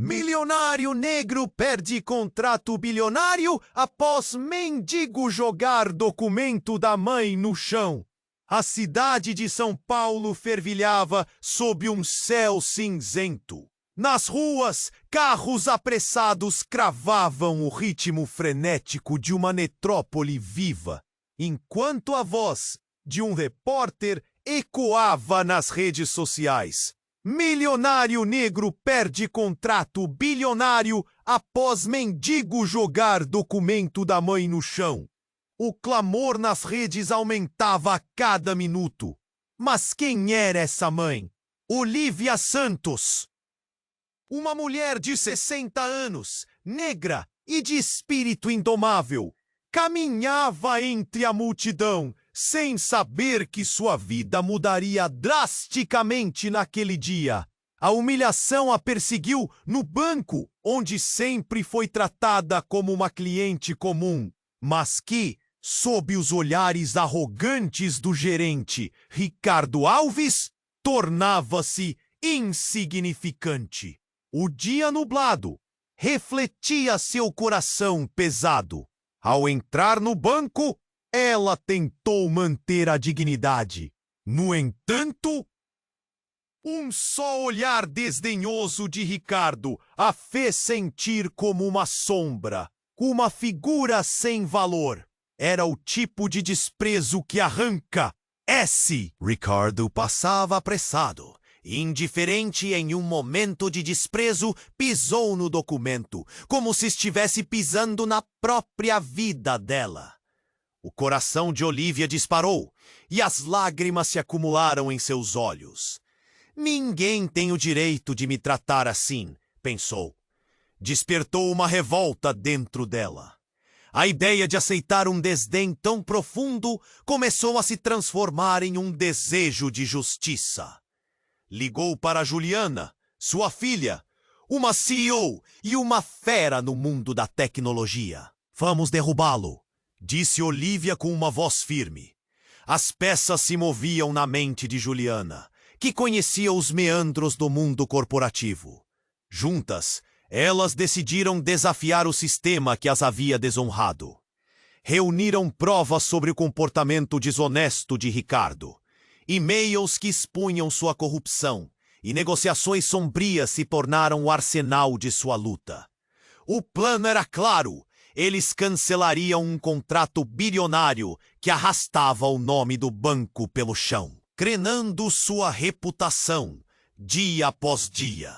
Milionário negro perde contrato bilionário após mendigo jogar documento da mãe no chão. A cidade de São Paulo fervilhava sob um céu cinzento. Nas ruas, carros apressados cravavam o ritmo frenético de uma metrópole viva, enquanto a voz de um repórter ecoava nas redes sociais. Milionário negro perde contrato bilionário após mendigo jogar documento da mãe no chão. O clamor nas redes aumentava a cada minuto. Mas quem era essa mãe? Olivia Santos. Uma mulher de 60 anos, negra e de espírito indomável, caminhava entre a multidão, sem saber que sua vida mudaria drasticamente naquele dia. A humilhação a perseguiu no banco, onde sempre foi tratada como uma cliente comum, mas que, sob os olhares arrogantes do gerente, Ricardo Alves, tornava-se insignificante. O dia nublado refletia seu coração pesado. Ao entrar no banco, ela tentou manter a dignidade. No entanto, um só olhar desdenhoso de Ricardo a fez sentir como uma sombra, uma figura sem valor. Era o tipo de desprezo que arranca. Ricardo passava apressado. Indiferente, em um momento de desprezo, pisou no documento, como se estivesse pisando na própria vida dela. O coração de Olivia disparou e as lágrimas se acumularam em seus olhos. Ninguém tem o direito de me tratar assim, pensou. Despertou uma revolta dentro dela. A ideia de aceitar um desdém tão profundo começou a se transformar em um desejo de justiça. Ligou para Juliana, sua filha, uma CEO e uma fera no mundo da tecnologia. Vamos derrubá-lo, disse Olivia com uma voz firme. As peças se moviam na mente de Juliana, que conhecia os meandros do mundo corporativo. Juntas, elas decidiram desafiar o sistema que as havia desonrado. Reuniram provas sobre o comportamento desonesto de Ricardo. E-mails que expunham sua corrupção e negociações sombrias se tornaram o arsenal de sua luta. O plano era claro. Eles cancelariam um contrato bilionário que arrastava o nome do banco pelo chão, crenando sua reputação dia após dia.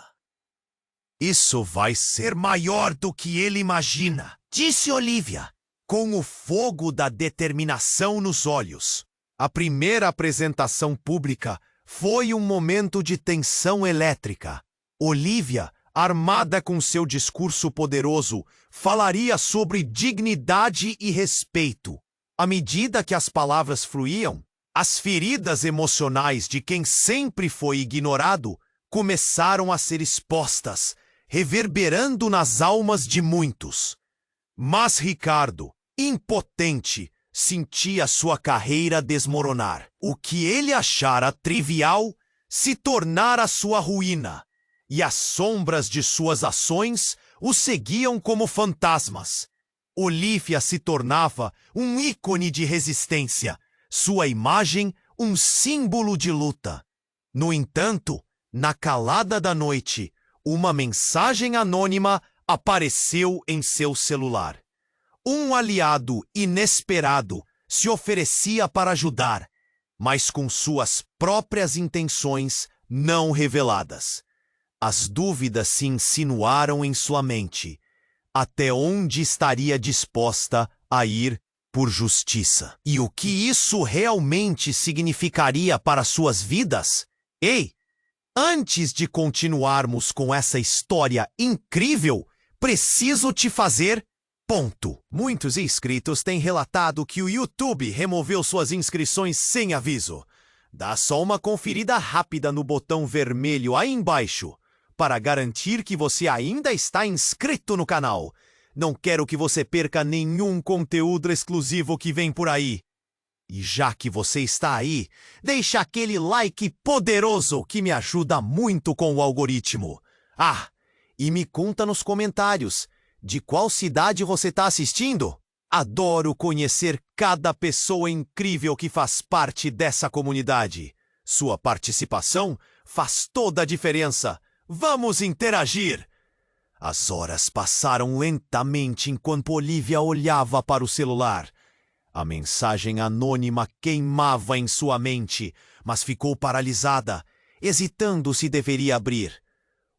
Isso vai ser maior do que ele imagina, disse Olivia, com o fogo da determinação nos olhos. A primeira apresentação pública foi um momento de tensão elétrica. Olivia, armada com seu discurso poderoso, falaria sobre dignidade e respeito. À medida que as palavras fluíam, as feridas emocionais de quem sempre foi ignorado começaram a ser expostas, reverberando nas almas de muitos. Mas Ricardo, impotente, sentia sua carreira desmoronar. O que ele achara trivial se tornara sua ruína, e as sombras de suas ações o seguiam como fantasmas. Olivia se tornava um ícone de resistência, sua imagem um símbolo de luta. No entanto, na calada da noite, uma mensagem anônima apareceu em seu celular. Um aliado inesperado se oferecia para ajudar, mas com suas próprias intenções não reveladas. As dúvidas se insinuaram em sua mente. Até onde estaria disposta a ir por justiça? E o que isso realmente significaria para suas vidas? Ei, antes de continuarmos com essa história incrível, preciso te fazer... Muitos inscritos têm relatado que o YouTube removeu suas inscrições sem aviso. Dá só uma conferida rápida no botão vermelho aí embaixo para garantir que você ainda está inscrito no canal. Não quero que você perca nenhum conteúdo exclusivo que vem por aí. E já que você está aí, deixa aquele like poderoso que me ajuda muito com o algoritmo. E me conta nos comentários, de qual cidade você está assistindo? Adoro conhecer cada pessoa incrível que faz parte dessa comunidade. Sua participação faz toda a diferença. Vamos interagir! As horas passaram lentamente enquanto Olivia olhava para o celular. A mensagem anônima queimava em sua mente, mas ficou paralisada, hesitando se deveria abrir.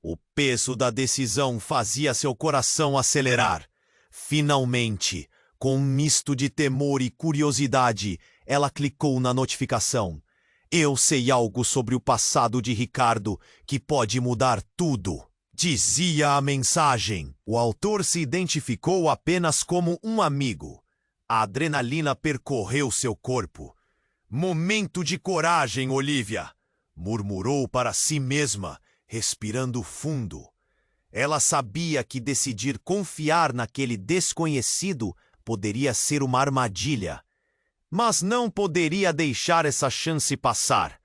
O peso da decisão fazia seu coração acelerar. Finalmente, com um misto de temor e curiosidade, ela clicou na notificação. Eu sei algo sobre o passado de Ricardo que pode mudar tudo, dizia a mensagem. O autor se identificou apenas como um amigo. A adrenalina percorreu seu corpo. Momento de coragem, Olivia, murmurou para si mesma, respirando fundo. Ela sabia que decidir confiar naquele desconhecido poderia ser uma armadilha, mas não poderia deixar essa chance passar.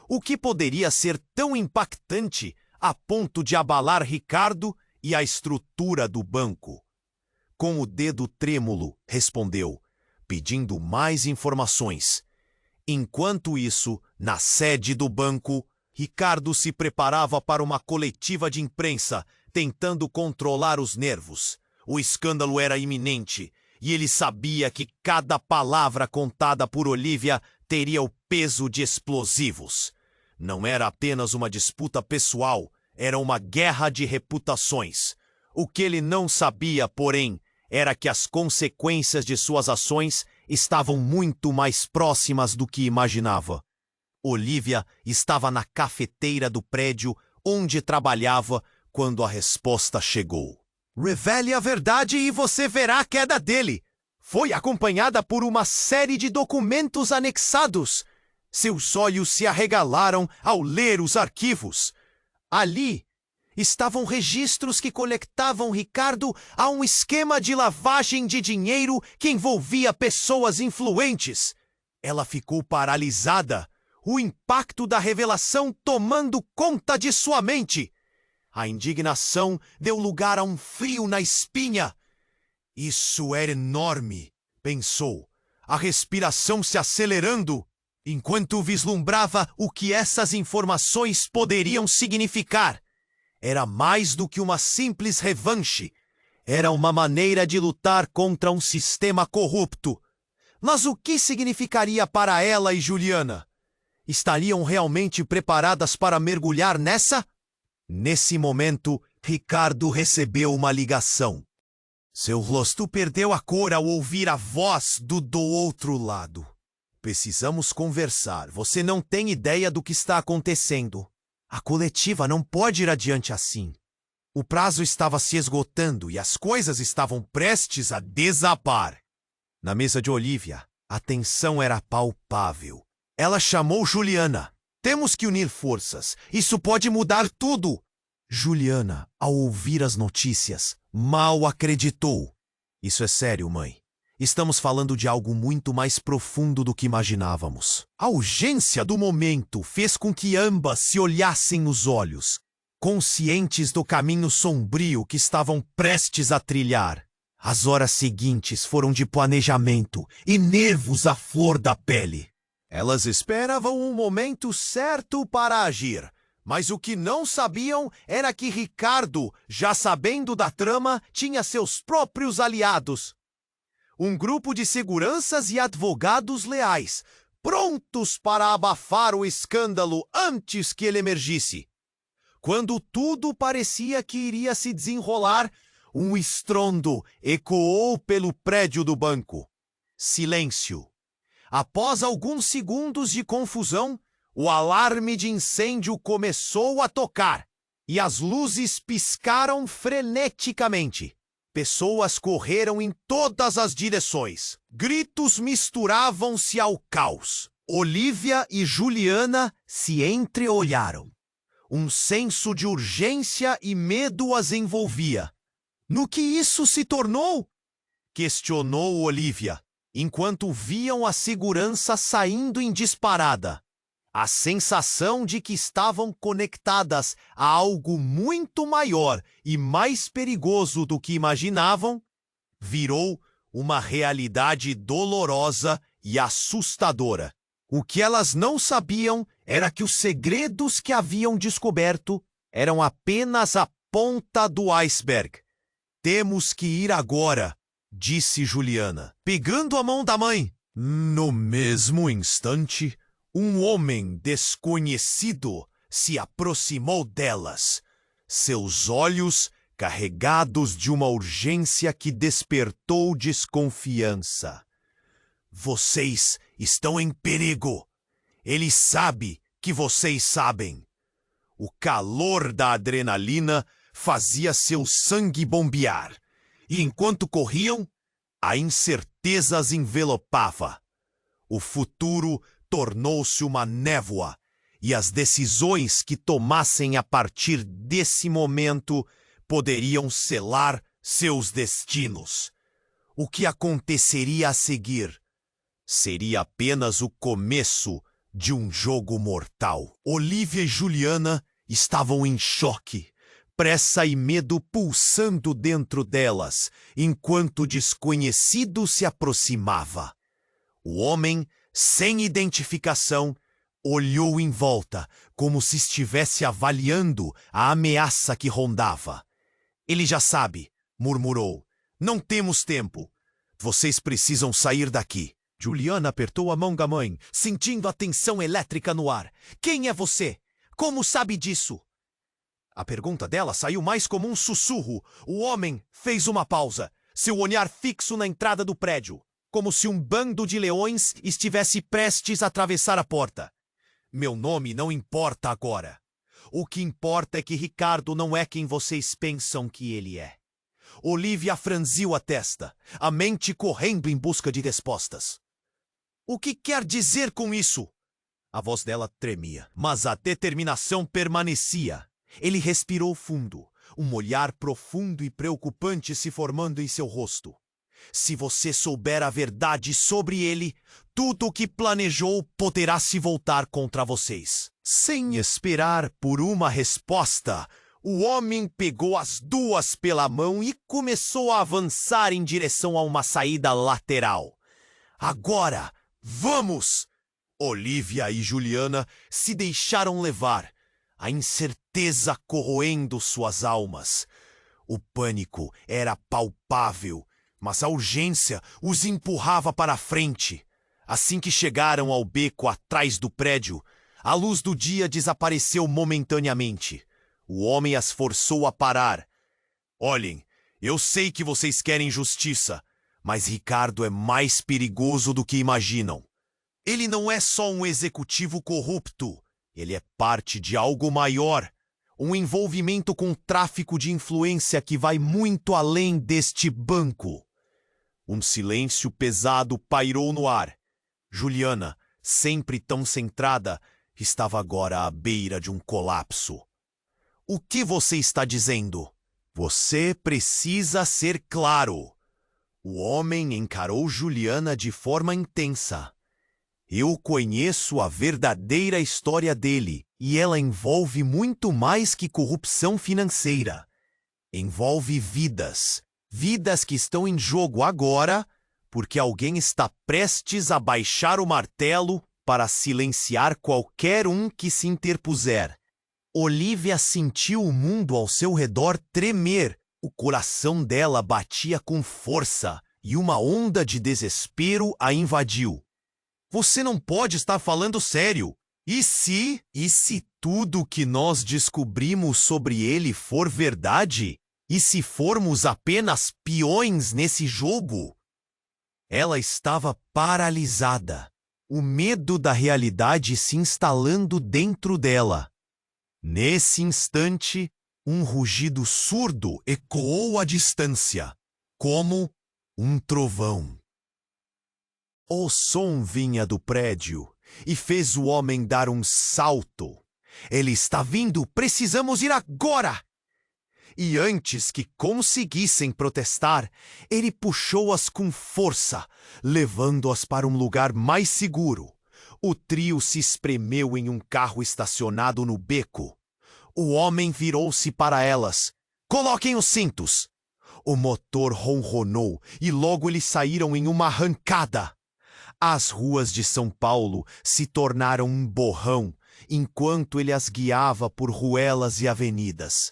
O que poderia ser tão impactante a ponto de abalar Ricardo e a estrutura do banco? Com o dedo trêmulo, respondeu, pedindo mais informações. Enquanto isso, na sede do banco, Ricardo se preparava para uma coletiva de imprensa, tentando controlar os nervos. O escândalo era iminente, e ele sabia que cada palavra contada por Olivia teria o peso de explosivos. Não era apenas uma disputa pessoal, era uma guerra de reputações. O que ele não sabia, porém, era que as consequências de suas ações estavam muito mais próximas do que imaginava. Olivia estava na cafeteira do prédio onde trabalhava quando a resposta chegou. Revele a verdade e você verá a queda dele. Foi acompanhada por uma série de documentos anexados. Seus olhos se arregalaram ao ler os arquivos. Ali estavam registros que conectavam Ricardo a um esquema de lavagem de dinheiro que envolvia pessoas influentes. Ela ficou paralisada, o impacto da revelação tomando conta de sua mente. A indignação deu lugar a um frio na espinha. Isso era enorme, pensou, a respiração se acelerando, enquanto vislumbrava o que essas informações poderiam significar. Era mais do que uma simples revanche. Era uma maneira de lutar contra um sistema corrupto. Mas o que significaria para ela e Juliana? Estariam realmente preparadas para mergulhar nessa? Nesse momento, Ricardo recebeu uma ligação. Seu rosto perdeu a cor ao ouvir a voz do outro lado. Precisamos conversar. Você não tem ideia do que está acontecendo. A coletiva não pode ir adiante assim. O prazo estava se esgotando e as coisas estavam prestes a desabar. Na mesa de Olivia, a tensão era palpável. Ela chamou Juliana. Temos que unir forças. Isso pode mudar tudo. Juliana, ao ouvir as notícias, mal acreditou. Isso é sério, mãe. Estamos falando de algo muito mais profundo do que imaginávamos. A urgência do momento fez com que ambas se olhassem nos olhos, conscientes do caminho sombrio que estavam prestes a trilhar. As horas seguintes foram de planejamento e nervos à flor da pele. Elas esperavam um momento certo para agir, mas o que não sabiam era que Ricardo, já sabendo da trama, tinha seus próprios aliados. Um grupo de seguranças e advogados leais, prontos para abafar o escândalo antes que ele emergisse. Quando tudo parecia que iria se desenrolar, um estrondo ecoou pelo prédio do banco. Silêncio. Após alguns segundos de confusão, o alarme de incêndio começou a tocar e as luzes piscaram freneticamente. Pessoas correram em todas as direções. Gritos misturavam-se ao caos. Olivia e Juliana se entreolharam. Um senso de urgência e medo as envolvia. No que isso se tornou? Questionou Olivia, enquanto viam a segurança saindo em disparada. A sensação de que estavam conectadas a algo muito maior e mais perigoso do que imaginavam virou uma realidade dolorosa e assustadora. O que elas não sabiam era que os segredos que haviam descoberto eram apenas a ponta do iceberg. Temos que ir agora, disse Juliana, pegando a mão da mãe. No mesmo instante, um homem desconhecido se aproximou delas, seus olhos carregados de uma urgência que despertou desconfiança. Vocês estão em perigo. Ele sabe que vocês sabem. O calor da adrenalina fazia seu sangue bombear, e enquanto corriam, a incerteza as envelopava. O futuro tornou-se uma névoa, e as decisões que tomassem a partir desse momento poderiam selar seus destinos. O que aconteceria a seguir seria apenas o começo de um jogo mortal. Olivia e Juliana estavam em choque, pressa e medo pulsando dentro delas, enquanto o desconhecido se aproximava. O homem, sem identificação, olhou em volta, como se estivesse avaliando a ameaça que rondava. Ele já sabe, murmurou. Não temos tempo. Vocês precisam sair daqui. Juliana apertou a mão da mãe, sentindo a tensão elétrica no ar. Quem é você? Como sabe disso? A pergunta dela saiu mais como um sussurro. O homem fez uma pausa, seu olhar fixo na entrada do prédio, como se um bando de leões estivesse prestes a atravessar a porta. Meu nome não importa agora. O que importa é que Ricardo não é quem vocês pensam que ele é. Olivia franziu a testa, a mente correndo em busca de respostas. O que quer dizer com isso? A voz dela tremia, mas a determinação permanecia. Ele respirou fundo, um olhar profundo e preocupante se formando em seu rosto. Se você souber a verdade sobre ele, tudo o que planejou poderá se voltar contra vocês. Sem esperar por uma resposta, o homem pegou as duas pela mão e começou a avançar em direção a uma saída lateral. Agora, vamos! Olivia e Juliana se deixaram levar, a incerteza corroendo suas almas. O pânico era palpável, mas a urgência os empurrava para a frente. Assim que chegaram ao beco atrás do prédio, a luz do dia desapareceu momentaneamente. O homem as forçou a parar. Olhem, eu sei que vocês querem justiça, mas Ricardo é mais perigoso do que imaginam. Ele não é só um executivo corrupto. Ele é parte de algo maior. Um envolvimento com tráfico de influência que vai muito além deste banco. Um silêncio pesado pairou no ar. Juliana, sempre tão centrada, estava agora à beira de um colapso. O que você está dizendo? Você precisa ser claro. O homem encarou Juliana de forma intensa. Eu conheço a verdadeira história dele, e ela envolve muito mais que corrupção financeira. Envolve vidas. Vidas que estão em jogo agora, porque alguém está prestes a baixar o martelo para silenciar qualquer um que se interpuser. Olivia sentiu o mundo ao seu redor tremer. O coração dela batia com força e uma onda de desespero a invadiu. Você não pode estar falando sério. E se tudo o que nós descobrimos sobre ele for verdade? E se formos apenas peões nesse jogo? Ela estava paralisada, o medo da realidade se instalando dentro dela. Nesse instante, um rugido surdo ecoou à distância, como um trovão. O som vinha do prédio e fez o homem dar um salto. Ele está vindo, precisamos ir agora! E antes que conseguissem protestar, ele puxou-as com força, levando-as para um lugar mais seguro. O trio se espremeu em um carro estacionado no beco. O homem virou-se para elas. Coloquem os cintos! O motor ronronou e logo eles saíram em uma arrancada. As ruas de São Paulo se tornaram um borrão, enquanto ele as guiava por ruelas e avenidas.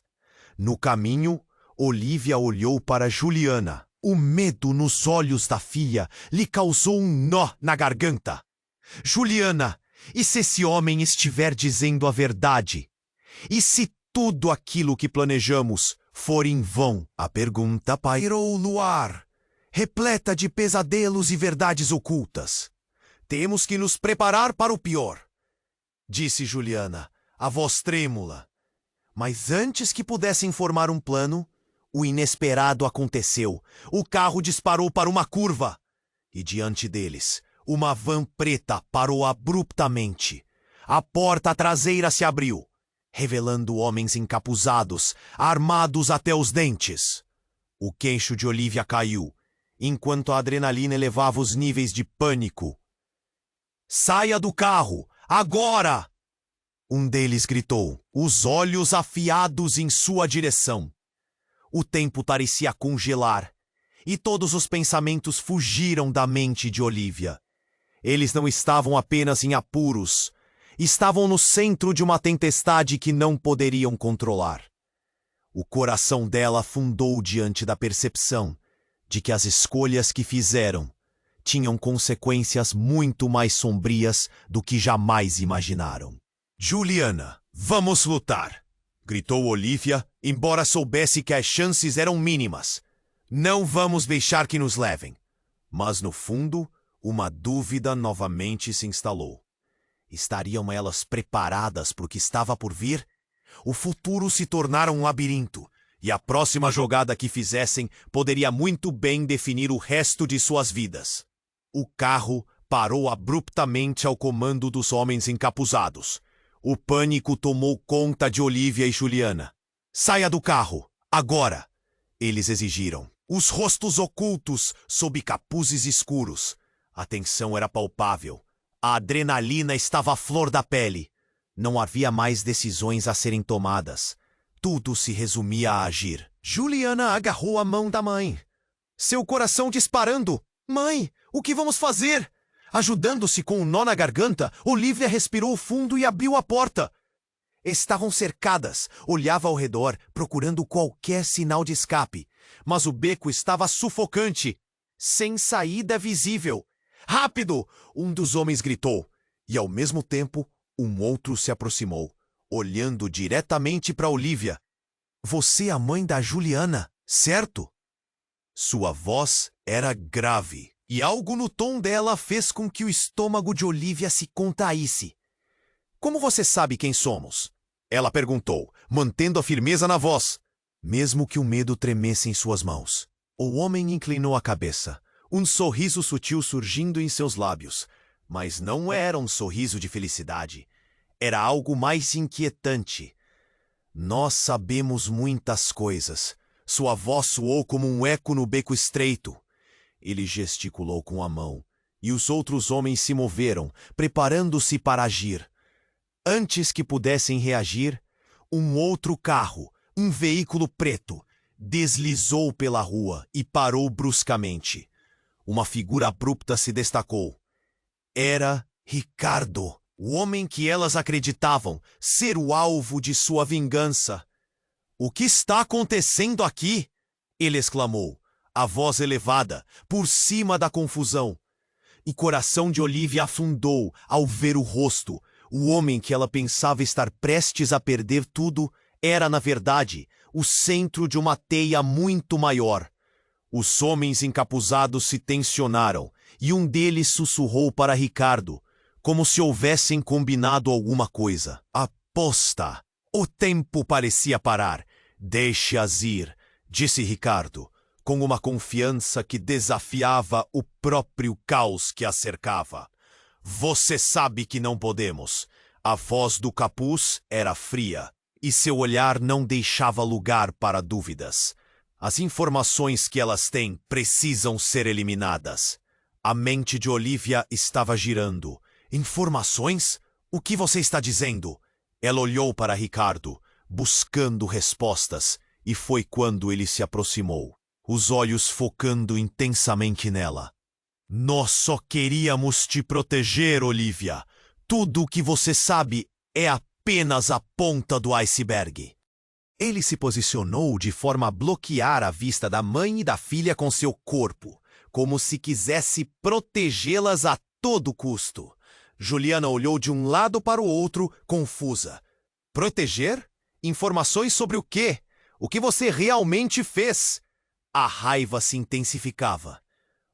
No caminho, Olívia olhou para Juliana. O medo nos olhos da filha lhe causou um nó na garganta. Juliana, e se esse homem estiver dizendo a verdade? E se tudo aquilo que planejamos for em vão? A pergunta pairou no ar, repleta de pesadelos e verdades ocultas. Temos que nos preparar para o pior, disse Juliana, a voz trêmula. Mas antes que pudessem formar um plano, o inesperado aconteceu. O carro disparou para uma curva. E diante deles, uma van preta parou abruptamente. A porta traseira se abriu, revelando homens encapuzados, armados até os dentes. O queixo de Olívia caiu, enquanto a adrenalina elevava os níveis de pânico. Saia do carro, agora! Um deles gritou, os olhos afiados em sua direção. O tempo parecia congelar, e todos os pensamentos fugiram da mente de Olívia. Eles não estavam apenas em apuros, estavam no centro de uma tempestade que não poderiam controlar. O coração dela afundou diante da percepção de que as escolhas que fizeram tinham consequências muito mais sombrias do que jamais imaginaram. Juliana, vamos lutar! Gritou Olívia, embora soubesse que as chances eram mínimas. Não vamos deixar que nos levem. Mas no fundo, uma dúvida novamente se instalou. Estariam elas preparadas para o que estava por vir? O futuro se tornara um labirinto, e a próxima jogada que fizessem poderia muito bem definir o resto de suas vidas. O carro parou abruptamente ao comando dos homens encapuzados. O pânico tomou conta de Olívia e Juliana. Saia do carro, agora! Eles exigiram. Os rostos ocultos sob capuzes escuros. A tensão era palpável. A adrenalina estava à flor da pele. Não havia mais decisões a serem tomadas. Tudo se resumia a agir. Juliana agarrou a mão da mãe. Seu coração disparando. Mãe, o que vamos fazer? Ajudando-se com um nó na garganta, Olívia respirou fundo e abriu a porta. Estavam cercadas, olhava ao redor, procurando qualquer sinal de escape. Mas o beco estava sufocante, sem saída visível. Rápido! Um dos homens gritou, e ao mesmo tempo, um outro se aproximou, olhando diretamente para Olívia. Você é a mãe da Juliana, certo? Sua voz era grave. E algo no tom dela fez com que o estômago de Olívia se contraísse. Como você sabe quem somos? Ela perguntou, mantendo a firmeza na voz, mesmo que o medo tremesse em suas mãos. O homem inclinou a cabeça, um sorriso sutil surgindo em seus lábios. Mas não era um sorriso de felicidade. Era algo mais inquietante. Nós sabemos muitas coisas. Sua voz soou como um eco no beco estreito. Ele gesticulou com a mão, e os outros homens se moveram, preparando-se para agir. Antes que pudessem reagir, um outro carro, um veículo preto, deslizou pela rua e parou bruscamente. Uma figura abrupta se destacou. Era Ricardo, o homem que elas acreditavam ser o alvo de sua vingança. O que está acontecendo aqui? Ele exclamou. A voz elevada, por cima da confusão. E o coração de Olívia afundou ao ver o rosto. O homem que ela pensava estar prestes a perder tudo era, na verdade, o centro de uma teia muito maior. Os homens encapuzados se tensionaram, e um deles sussurrou para Ricardo, como se houvessem combinado alguma coisa. Aposta! O tempo parecia parar. Deixe-as ir, disse Ricardo, com uma confiança que desafiava o próprio caos que a cercava. Você sabe que não podemos. A voz do capuz era fria, e seu olhar não deixava lugar para dúvidas. As informações que elas têm precisam ser eliminadas. A mente de Olívia estava girando. Informações? O que você está dizendo? Ela olhou para Ricardo, buscando respostas, e foi quando ele se aproximou, os olhos focando intensamente nela. Nós só queríamos te proteger, Olivia. Tudo o que você sabe é apenas a ponta do iceberg. Ele se posicionou de forma a bloquear a vista da mãe e da filha com seu corpo, como se quisesse protegê-las a todo custo. Juliana olhou de um lado para o outro, confusa. Proteger? Informações sobre o quê? O que você realmente fez? A raiva se intensificava.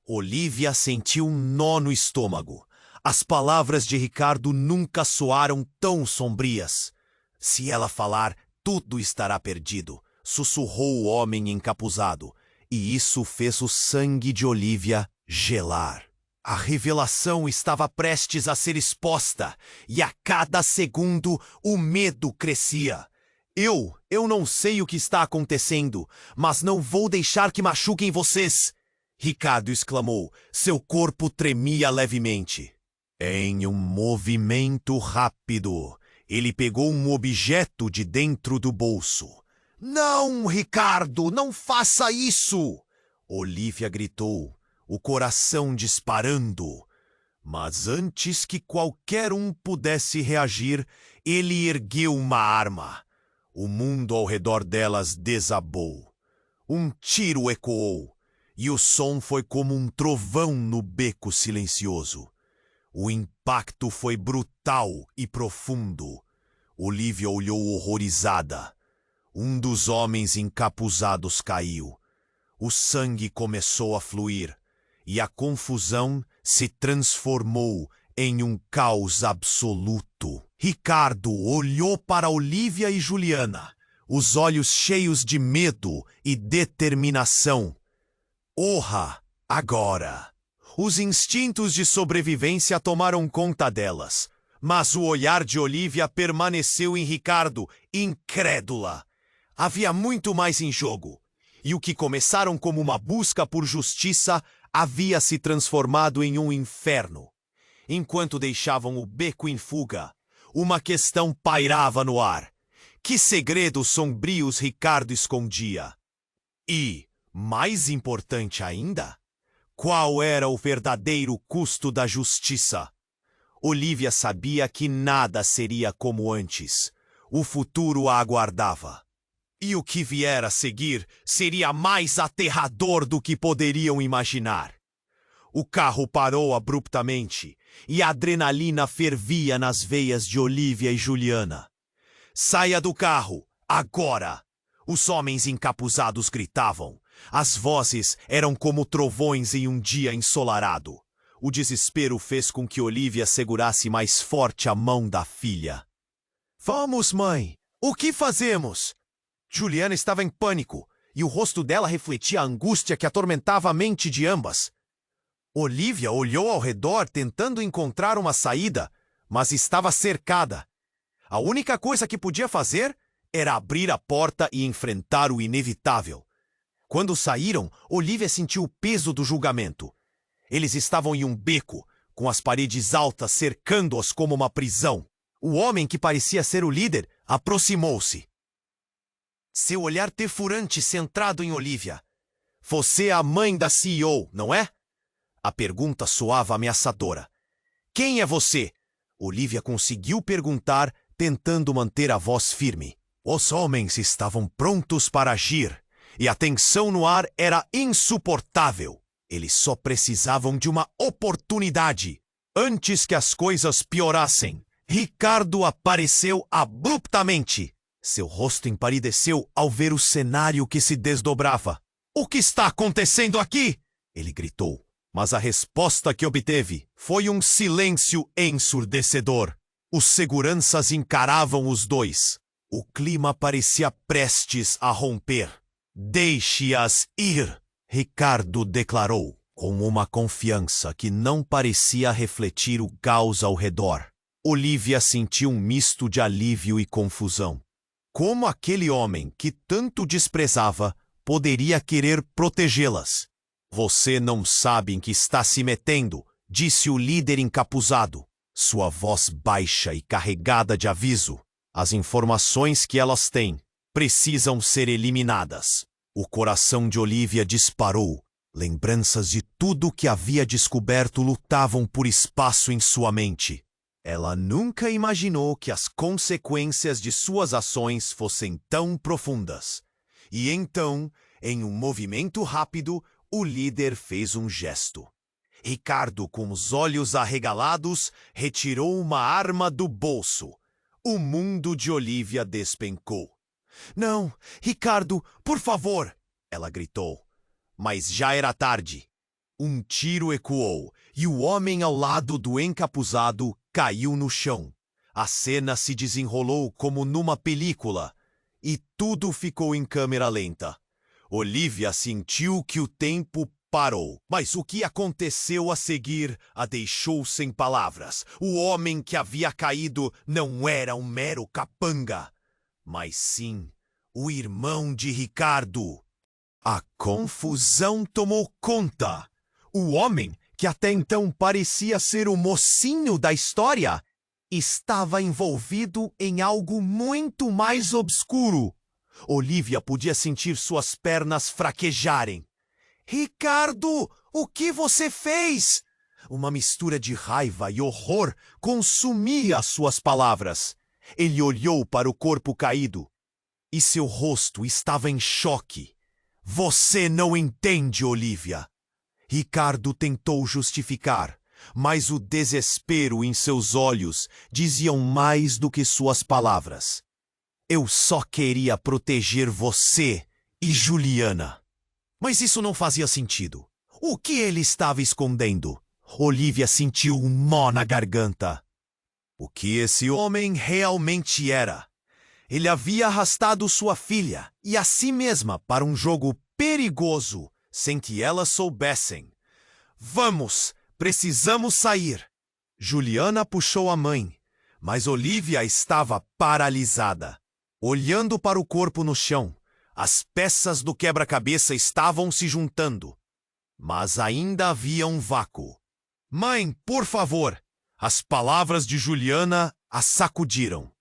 Olivia sentiu um nó no estômago. As palavras de Ricardo nunca soaram tão sombrias. Se ela falar, tudo estará perdido, sussurrou o homem encapuzado, e isso fez o sangue de Olivia gelar. A revelação estava prestes a ser exposta, e a cada segundo o medo crescia. Eu não sei o que está acontecendo, mas não vou deixar que machuquem vocês, Ricardo exclamou. Seu corpo tremia levemente. Em um movimento rápido, ele pegou um objeto de dentro do bolso. Não, Ricardo, não faça isso! Olivia gritou, o coração disparando. Mas antes que qualquer um pudesse reagir, ele ergueu uma arma. O mundo ao redor delas desabou. Um tiro ecoou, e o som foi como um trovão no beco silencioso. O impacto foi brutal e profundo. Olivia olhou horrorizada. Um dos homens encapuzados caiu. O sangue começou a fluir, e a confusão se transformou em um caos absoluto. Ricardo olhou para Olivia e Juliana, os olhos cheios de medo e determinação. Orra, agora! Os instintos de sobrevivência tomaram conta delas, mas o olhar de Olivia permaneceu em Ricardo, incrédula. Havia muito mais em jogo, e o que começaram como uma busca por justiça havia se transformado em um inferno. Enquanto deixavam o beco em fuga, uma questão pairava no ar. Que segredos sombrios Ricardo escondia? E, mais importante ainda, qual era o verdadeiro custo da justiça? Olivia sabia que nada seria como antes. O futuro a aguardava. E o que vier a seguir seria mais aterrador do que poderiam imaginar. O carro parou abruptamente e a adrenalina fervia nas veias de Olivia e Juliana. Saia do carro, agora! Os homens encapuzados gritavam. As vozes eram como trovões em um dia ensolarado. O desespero fez com que Olivia segurasse mais forte a mão da filha. Vamos, mãe! O que fazemos? Juliana estava em pânico, e o rosto dela refletia a angústia que atormentava a mente de ambas. Olivia olhou ao redor tentando encontrar uma saída, mas estava cercada. A única coisa que podia fazer era abrir a porta e enfrentar o inevitável. Quando saíram, Olivia sentiu o peso do julgamento. Eles estavam em um beco, com as paredes altas cercando-os como uma prisão. O homem que parecia ser o líder aproximou-se. Seu olhar perfurante centrado em Olivia. Você é a mãe da CEO, não é? A pergunta soava ameaçadora. Quem é você? Olivia conseguiu perguntar, tentando manter a voz firme. Os homens estavam prontos para agir, e a tensão no ar era insuportável. Eles só precisavam de uma oportunidade. Antes que as coisas piorassem, Ricardo apareceu abruptamente. Seu rosto empalideceu ao ver o cenário que se desdobrava. O que está acontecendo aqui? Ele gritou. Mas a resposta que obteve foi um silêncio ensurdecedor. Os seguranças encaravam os dois. O clima parecia prestes a romper. Deixe-as ir, Ricardo declarou, com uma confiança que não parecia refletir o caos ao redor. Olivia sentiu um misto de alívio e confusão. Como aquele homem que tanto desprezava poderia querer protegê-las? Você não sabe em que está se metendo, disse o líder encapuzado. Sua voz baixa e carregada de aviso. As informações que elas têm precisam ser eliminadas. O coração de Olivia disparou. Lembranças de tudo que havia descoberto lutavam por espaço em sua mente. Ela nunca imaginou que as consequências de suas ações fossem tão profundas. E então, em um movimento rápido, o líder fez um gesto. Ricardo, com os olhos arregalados, retirou uma arma do bolso. O mundo de Olivia despencou. "Não, Ricardo, por favor!" ela gritou. Mas já era tarde. Um tiro ecoou e o homem ao lado do encapuzado caiu no chão. A cena se desenrolou como numa película e tudo ficou em câmera lenta. Olivia sentiu que o tempo parou. Mas o que aconteceu a seguir a deixou sem palavras. O homem que havia caído não era um mero capanga, mas sim o irmão de Ricardo. A confusão tomou conta. O homem, que até então parecia ser o mocinho da história, estava envolvido em algo muito mais obscuro. Olivia podia sentir suas pernas fraquejarem. "Ricardo, o que você fez?" Uma mistura de raiva e horror consumia as suas palavras. Ele olhou para o corpo caído e seu rosto estava em choque. "Você não entende, Olivia." Ricardo tentou justificar, mas o desespero em seus olhos diziam mais do que suas palavras. "Eu só queria proteger você e Juliana." Mas isso não fazia sentido. O que ele estava escondendo? Olivia sentiu um nó na garganta. O que esse homem realmente era? Ele havia arrastado sua filha e a si mesma para um jogo perigoso, sem que elas soubessem. "Vamos, precisamos sair." Juliana puxou a mãe, mas Olivia estava paralisada. Olhando para o corpo no chão, as peças do quebra-cabeça estavam se juntando, mas ainda havia um vácuo. "Mãe, por favor!" As palavras de Juliana a sacudiram.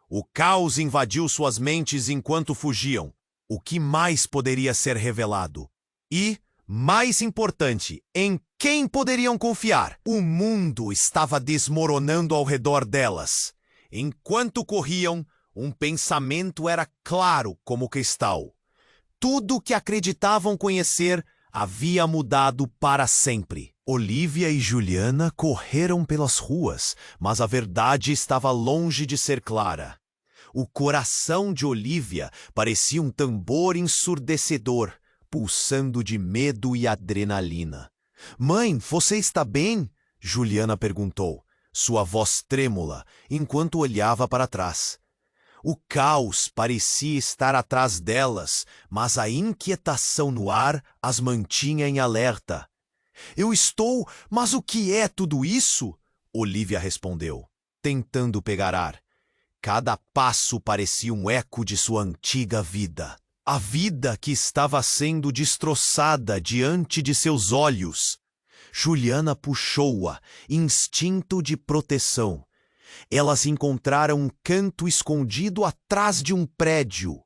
O caos invadiu suas mentes enquanto fugiam. O que mais poderia ser revelado? E, mais importante, em quem poderiam confiar? O mundo estava desmoronando ao redor delas. Enquanto corriam, um pensamento era claro como cristal. Tudo que acreditavam conhecer havia mudado para sempre. Olivia e Juliana correram pelas ruas, mas a verdade estava longe de ser clara. O coração de Olivia parecia um tambor ensurdecedor, pulsando de medo e adrenalina. "Mãe, você está bem?" Juliana perguntou, sua voz trêmula, enquanto olhava para trás. O caos parecia estar atrás delas, mas a inquietação no ar as mantinha em alerta. "Eu estou, mas o que é tudo isso?" Olivia respondeu, tentando pegar ar. Cada passo parecia um eco de sua antiga vida. A vida que estava sendo destroçada diante de seus olhos. Juliana puxou-a, instinto de proteção. Elas encontraram um canto escondido atrás de um prédio.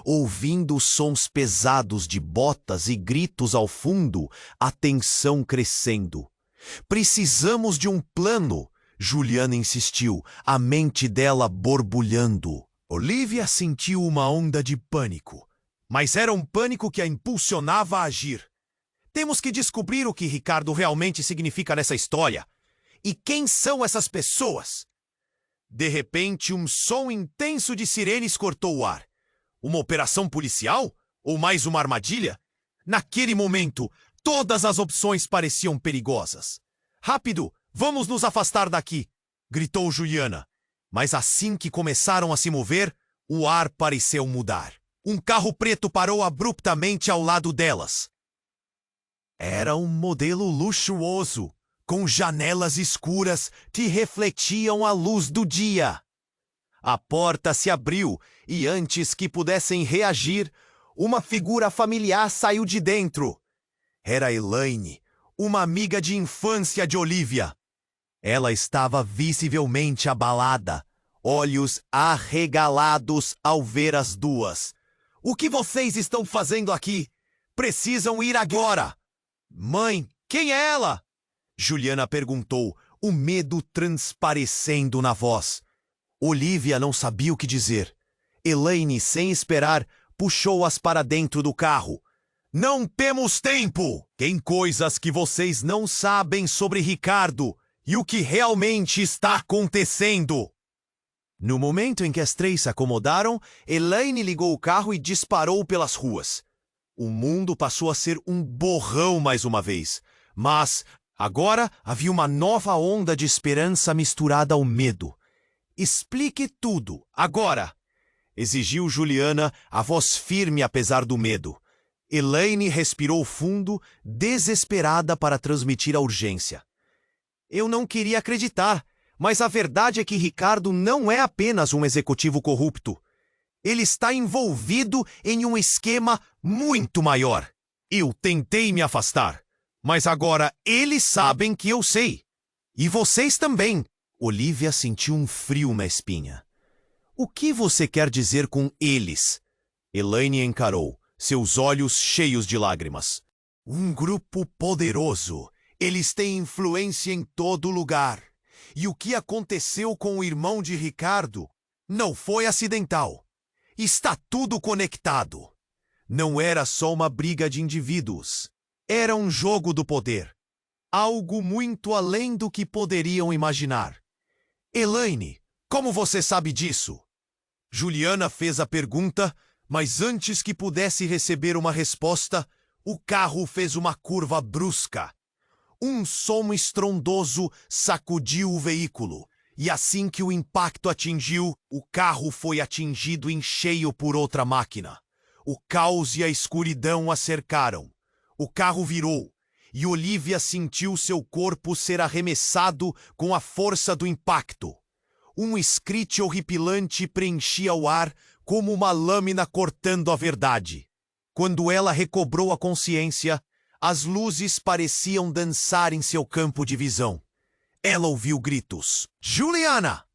Ouvindo sons pesados de botas e gritos ao fundo, a tensão crescendo. "Precisamos de um plano," Juliana insistiu, a mente dela borbulhando. Olivia sentiu uma onda de pânico, mas era um pânico que a impulsionava a agir. "Temos que descobrir o que Ricardo realmente significa nessa história. E quem são essas pessoas?" De repente, um som intenso de sirenes cortou o ar. Uma operação policial? Ou mais uma armadilha? Naquele momento, todas as opções pareciam perigosas. "Rápido, vamos nos afastar daqui!" gritou Juliana. Mas assim que começaram a se mover, o ar pareceu mudar. Um carro preto parou abruptamente ao lado delas. Era um modelo luxuoso, com janelas escuras que refletiam a luz do dia. A porta se abriu e, antes que pudessem reagir, uma figura familiar saiu de dentro. Era Elaine, uma amiga de infância de Olivia. Ela estava visivelmente abalada, olhos arregalados ao ver as duas. O que vocês estão fazendo aqui? Precisam ir agora! Mãe, quem é ela? Juliana perguntou, o medo transparecendo na voz. Olivia não sabia o que dizer. Elaine, sem esperar, puxou-as para dentro do carro. Não temos tempo! Tem coisas que vocês não sabem sobre Ricardo e o que realmente está acontecendo. No momento em que as três se acomodaram, Elaine ligou o carro e disparou pelas ruas. O mundo passou a ser um borrão mais uma vez, mas agora havia uma nova onda de esperança misturada ao medo. Explique tudo, agora! Exigiu Juliana, a voz firme apesar do medo. Elaine respirou fundo, desesperada para transmitir a urgência. Eu não queria acreditar, mas a verdade é que Ricardo não é apenas um executivo corrupto. Ele está envolvido em um esquema muito maior. Eu tentei me afastar, mas agora eles sabem que eu sei. E vocês também. Olivia sentiu um frio na espinha. O que você quer dizer com eles? Elaine encarou, seus olhos cheios de lágrimas. Um grupo poderoso. Eles têm influência em todo lugar. E o que aconteceu com o irmão de Ricardo não foi acidental. Está tudo conectado. Não era só uma briga de indivíduos. Era um jogo do poder. Algo muito além do que poderiam imaginar. Elaine, como você sabe disso? Juliana fez a pergunta, mas antes que pudesse receber uma resposta, o carro fez uma curva brusca. Um som estrondoso sacudiu o veículo, e assim que o impacto atingiu, o carro foi atingido em cheio por outra máquina. O caos e a escuridão a cercaram. O carro virou, e Olivia sentiu seu corpo ser arremessado com a força do impacto. Um screech horripilante preenchia o ar como uma lâmina cortando a verdade. Quando ela recobrou a consciência, as luzes pareciam dançar em seu campo de visão. Ela ouviu gritos. Juliana!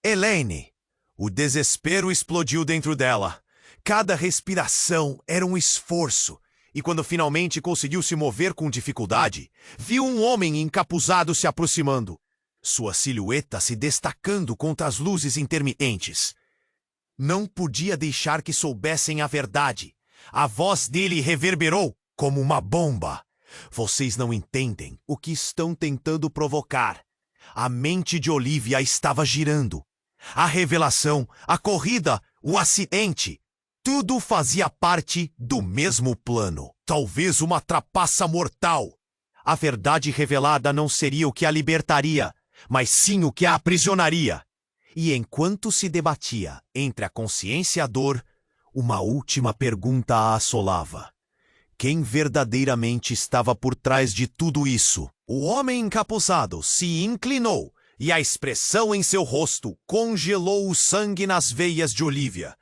Elaine! O desespero explodiu dentro dela. Cada respiração era um esforço. E quando finalmente conseguiu se mover com dificuldade, viu um homem encapuzado se aproximando. Sua silhueta se destacando contra as luzes intermitentes. Não podia deixar que soubessem a verdade. A voz dele reverberou como uma bomba. Vocês não entendem o que estão tentando provocar. A mente de Olivia estava girando. A revelação, a corrida, o acidente. Tudo fazia parte do mesmo plano. Talvez uma trapaça mortal. A verdade revelada não seria o que a libertaria, mas sim o que a aprisionaria. E enquanto se debatia entre a consciência e a dor, uma última pergunta a assolava. Quem verdadeiramente estava por trás de tudo isso? O homem encapuzado se inclinou e a expressão em seu rosto congelou o sangue nas veias de Olivia.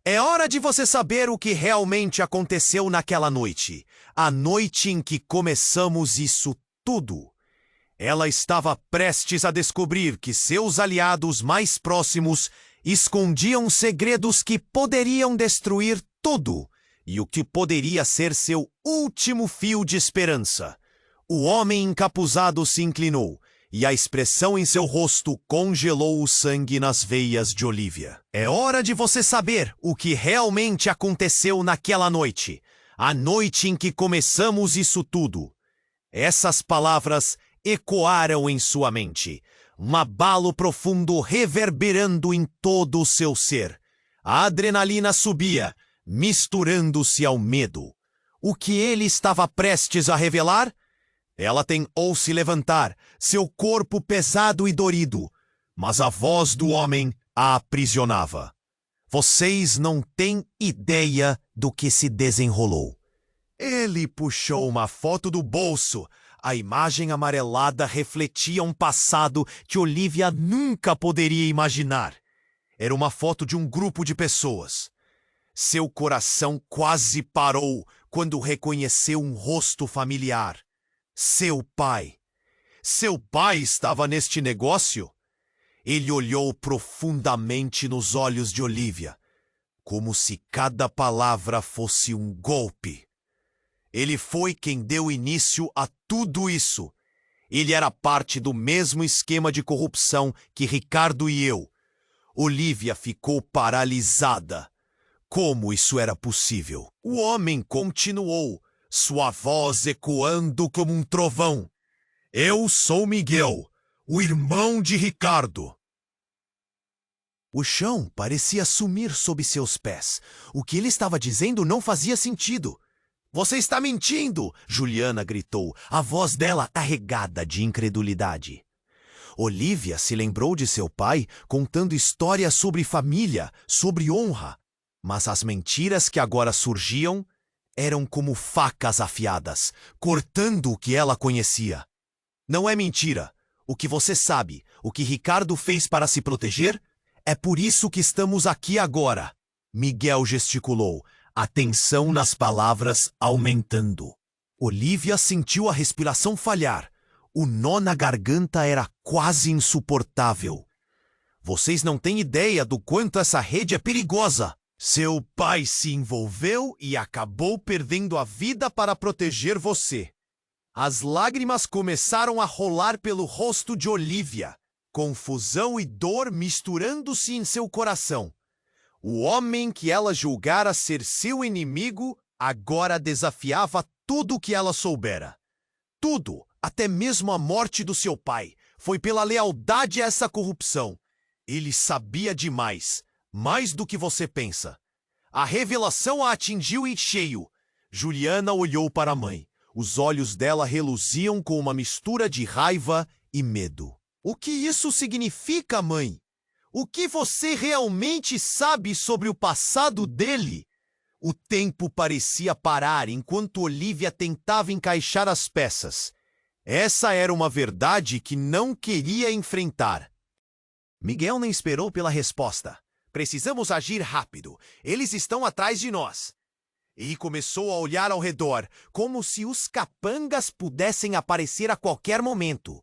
É hora de você saber o que realmente aconteceu naquela noite. A noite em que começamos isso tudo. Ela estava prestes a descobrir que seus aliados mais próximos escondiam segredos que poderiam destruir tudo. E o que poderia ser seu último fio de esperança. O homem encapuzado se inclinou, e a expressão em seu rosto congelou o sangue nas veias de Olivia. É hora de você saber o que realmente aconteceu naquela noite. A noite em que começamos isso tudo. Essas palavras ecoaram em sua mente. Um abalo profundo reverberando em todo o seu ser. A adrenalina subia, misturando-se ao medo. O que ele estava prestes a revelar? Ela tentou se levantar, seu corpo pesado e dorido, mas a voz do homem a aprisionava. Vocês não têm ideia do que se desenrolou. Ele puxou uma foto do bolso. A imagem amarelada refletia um passado que Olivia nunca poderia imaginar. Era uma foto de um grupo de pessoas. Seu coração quase parou quando reconheceu um rosto familiar. Seu pai. Seu pai estava neste negócio? Ele olhou profundamente nos olhos de Olivia, como se cada palavra fosse um golpe. Ele foi quem deu início a tudo isso. Ele era parte do mesmo esquema de corrupção que Ricardo e eu. Olivia ficou paralisada. Como isso era possível? O homem continuou, sua voz ecoando como um trovão. Eu sou Miguel, o irmão de Ricardo. O chão parecia sumir sob seus pés. O que ele estava dizendo não fazia sentido. Você está mentindo! Juliana gritou, a voz dela carregada de incredulidade. Olivia se lembrou de seu pai contando histórias sobre família, sobre honra. Mas as mentiras que agora surgiam eram como facas afiadas, cortando o que ela conhecia. Não é mentira. O que você sabe, o que Ricardo fez para se proteger? É por isso que estamos aqui agora. Miguel gesticulou, a tensão nas palavras aumentando. Olivia sentiu a respiração falhar. O nó na garganta era quase insuportável. Vocês não têm ideia do quanto essa rede é perigosa. Seu pai se envolveu e acabou perdendo a vida para proteger você. As lágrimas começaram a rolar pelo rosto de Olivia, confusão e dor misturando-se em seu coração. O homem que ela julgara ser seu inimigo agora desafiava tudo o que ela soubera. Tudo, até mesmo a morte do seu pai, foi pela lealdade a essa corrupção. Ele sabia demais, mais do que você pensa. A revelação a atingiu em cheio. Juliana olhou para a mãe. Os olhos dela reluziam com uma mistura de raiva e medo. O que isso significa, mãe? O que você realmente sabe sobre o passado dele? O tempo parecia parar enquanto Olivia tentava encaixar as peças. Essa era uma verdade que não queria enfrentar. Miguel nem esperou pela resposta. Precisamos agir rápido. Eles estão atrás de nós. E começou a olhar ao redor, como se os capangas pudessem aparecer a qualquer momento.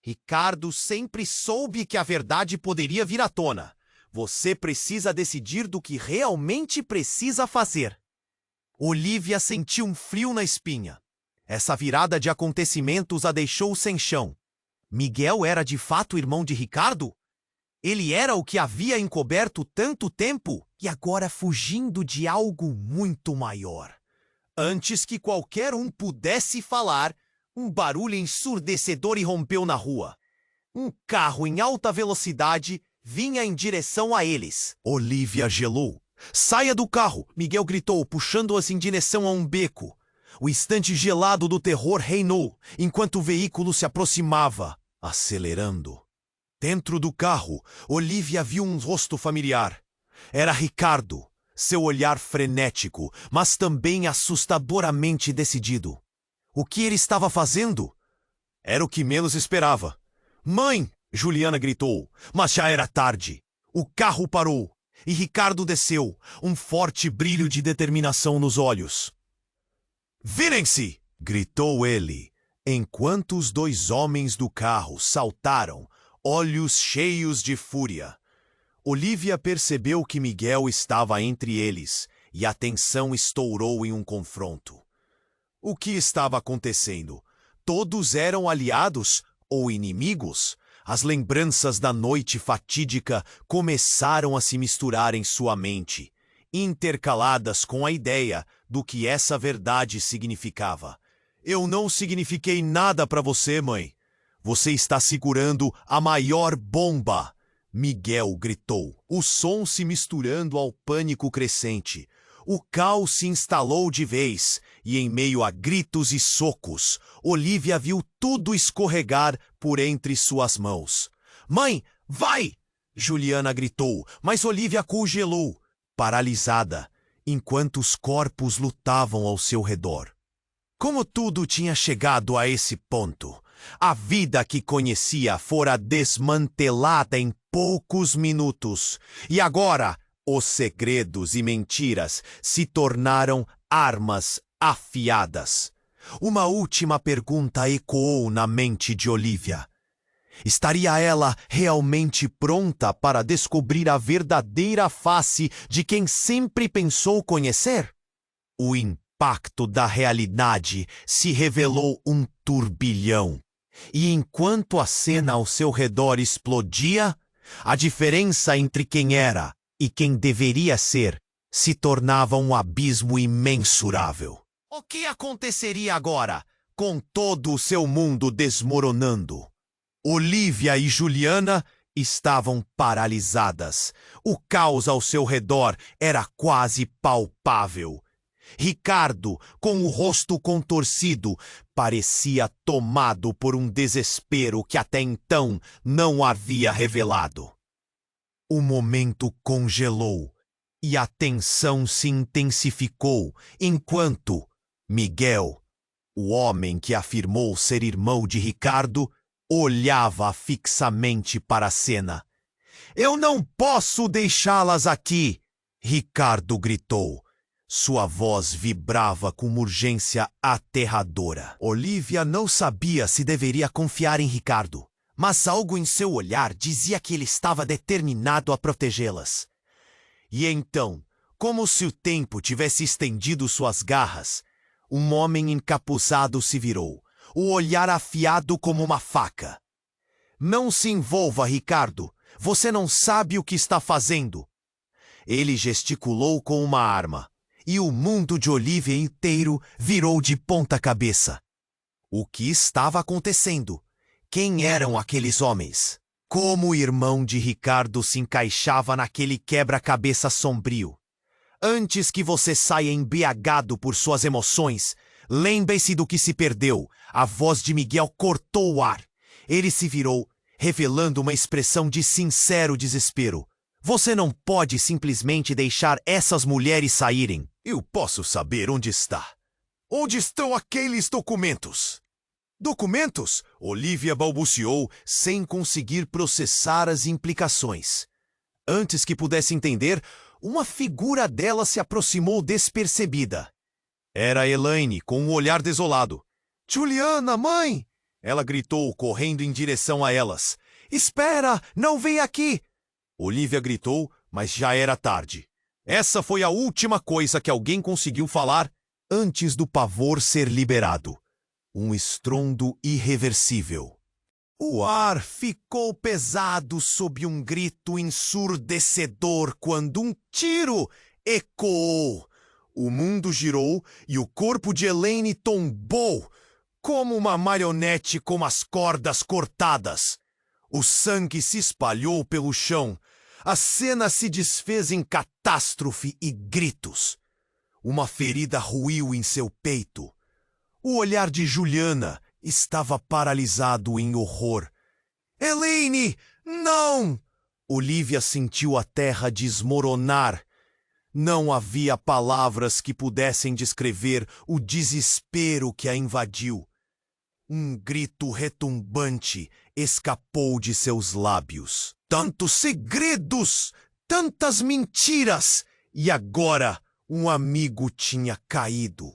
Ricardo sempre soube que a verdade poderia vir à tona. Você precisa decidir do que realmente precisa fazer. Olivia sentiu um frio na espinha. Essa virada de acontecimentos a deixou sem chão. Miguel era de fato irmão de Ricardo? Ele era o que havia encoberto tanto tempo e agora fugindo de algo muito maior. Antes que qualquer um pudesse falar, um barulho ensurdecedor irrompeu na rua. Um carro em alta velocidade vinha em direção a eles. Olivia gelou. Saia do carro! Miguel gritou, puxando-as em direção a um beco. O instante gelado do terror reinou, enquanto o veículo se aproximava, acelerando. Dentro do carro, Olivia viu um rosto familiar. Era Ricardo, seu olhar frenético, mas também assustadoramente decidido. O que ele estava fazendo? Era o que menos esperava. Mãe! Juliana gritou, mas já era tarde. O carro parou e Ricardo desceu, um forte brilho de determinação nos olhos. Virem-se! Gritou ele, enquanto os dois homens do carro saltaram, olhos cheios de fúria. Olivia percebeu que Miguel estava entre eles e a tensão estourou em um confronto. O que estava acontecendo? Todos eram aliados ou inimigos? As lembranças da noite fatídica começaram a se misturar em sua mente, intercaladas com a ideia do que essa verdade significava. Eu não signifiquei nada para você, mãe. Você está segurando a maior bomba! Miguel gritou, o som se misturando ao pânico crescente. O caos se instalou de vez, e em meio a gritos e socos, Olivia viu tudo escorregar por entre suas mãos. Mãe, vai! Juliana gritou, mas Olivia congelou, paralisada, enquanto os corpos lutavam ao seu redor. Como tudo tinha chegado a esse ponto? A vida que conhecia fora desmantelada em poucos minutos. E agora, os segredos e mentiras se tornaram armas afiadas. Uma última pergunta ecoou na mente de Olivia. Estaria ela realmente pronta para descobrir a verdadeira face de quem sempre pensou conhecer? O impacto da realidade se revelou um turbilhão. E enquanto a cena ao seu redor explodia, a diferença entre quem era e quem deveria ser se tornava um abismo imensurável. O que aconteceria agora, com todo o seu mundo desmoronando? Olivia e Juliana estavam paralisadas. O caos ao seu redor era quase palpável. Ricardo, com o rosto contorcido, parecia tomado por um desespero que até então não havia revelado. O momento congelou e a tensão se intensificou enquanto Miguel, o homem que afirmou ser irmão de Ricardo, olhava fixamente para a cena. "Eu não posso deixá-las aqui!" Ricardo gritou. Sua voz vibrava com uma urgência aterradora. Olivia não sabia se deveria confiar em Ricardo, mas algo em seu olhar dizia que ele estava determinado a protegê-las. E então, como se o tempo tivesse estendido suas garras, um homem encapuzado se virou, o olhar afiado como uma faca. "Não se envolva, Ricardo. Você não sabe o que está fazendo." Ele gesticulou com uma arma, e o mundo de Olivia inteiro virou de ponta cabeça. O que estava acontecendo? Quem eram aqueles homens? Como o irmão de Ricardo se encaixava naquele quebra-cabeça sombrio? Antes que você saia embriagado por suas emoções, lembre-se do que se perdeu. A voz de Miguel cortou o ar. Ele se virou, revelando uma expressão de sincero desespero. "Você não pode simplesmente deixar essas mulheres saírem." "Eu posso saber onde está." "Onde estão aqueles documentos?" "Documentos?" Olivia balbuciou, sem conseguir processar as implicações. Antes que pudesse entender, uma figura dela se aproximou despercebida. Era Elaine, com um olhar desolado. "Juliana, mãe!" Ela gritou, correndo em direção a elas. "Espera! Não vem aqui!" Olivia gritou, mas já era tarde. Essa foi a última coisa que alguém conseguiu falar antes do pavor ser liberado. Um estrondo irreversível. O ar ficou pesado sob um grito ensurdecedor quando um tiro ecoou. O mundo girou e o corpo de Elaine tombou, como uma marionete com as cordas cortadas. O sangue se espalhou pelo chão. A cena se desfez em catástrofe e gritos. Uma ferida ruiu em seu peito. O olhar de Juliana estava paralisado em horror. "Elaine, não!" Olivia sentiu a terra desmoronar. Não havia palavras que pudessem descrever o desespero que a invadiu. Um grito retumbante escapou de seus lábios. Tantos segredos! Tantas mentiras! E agora um amigo tinha caído.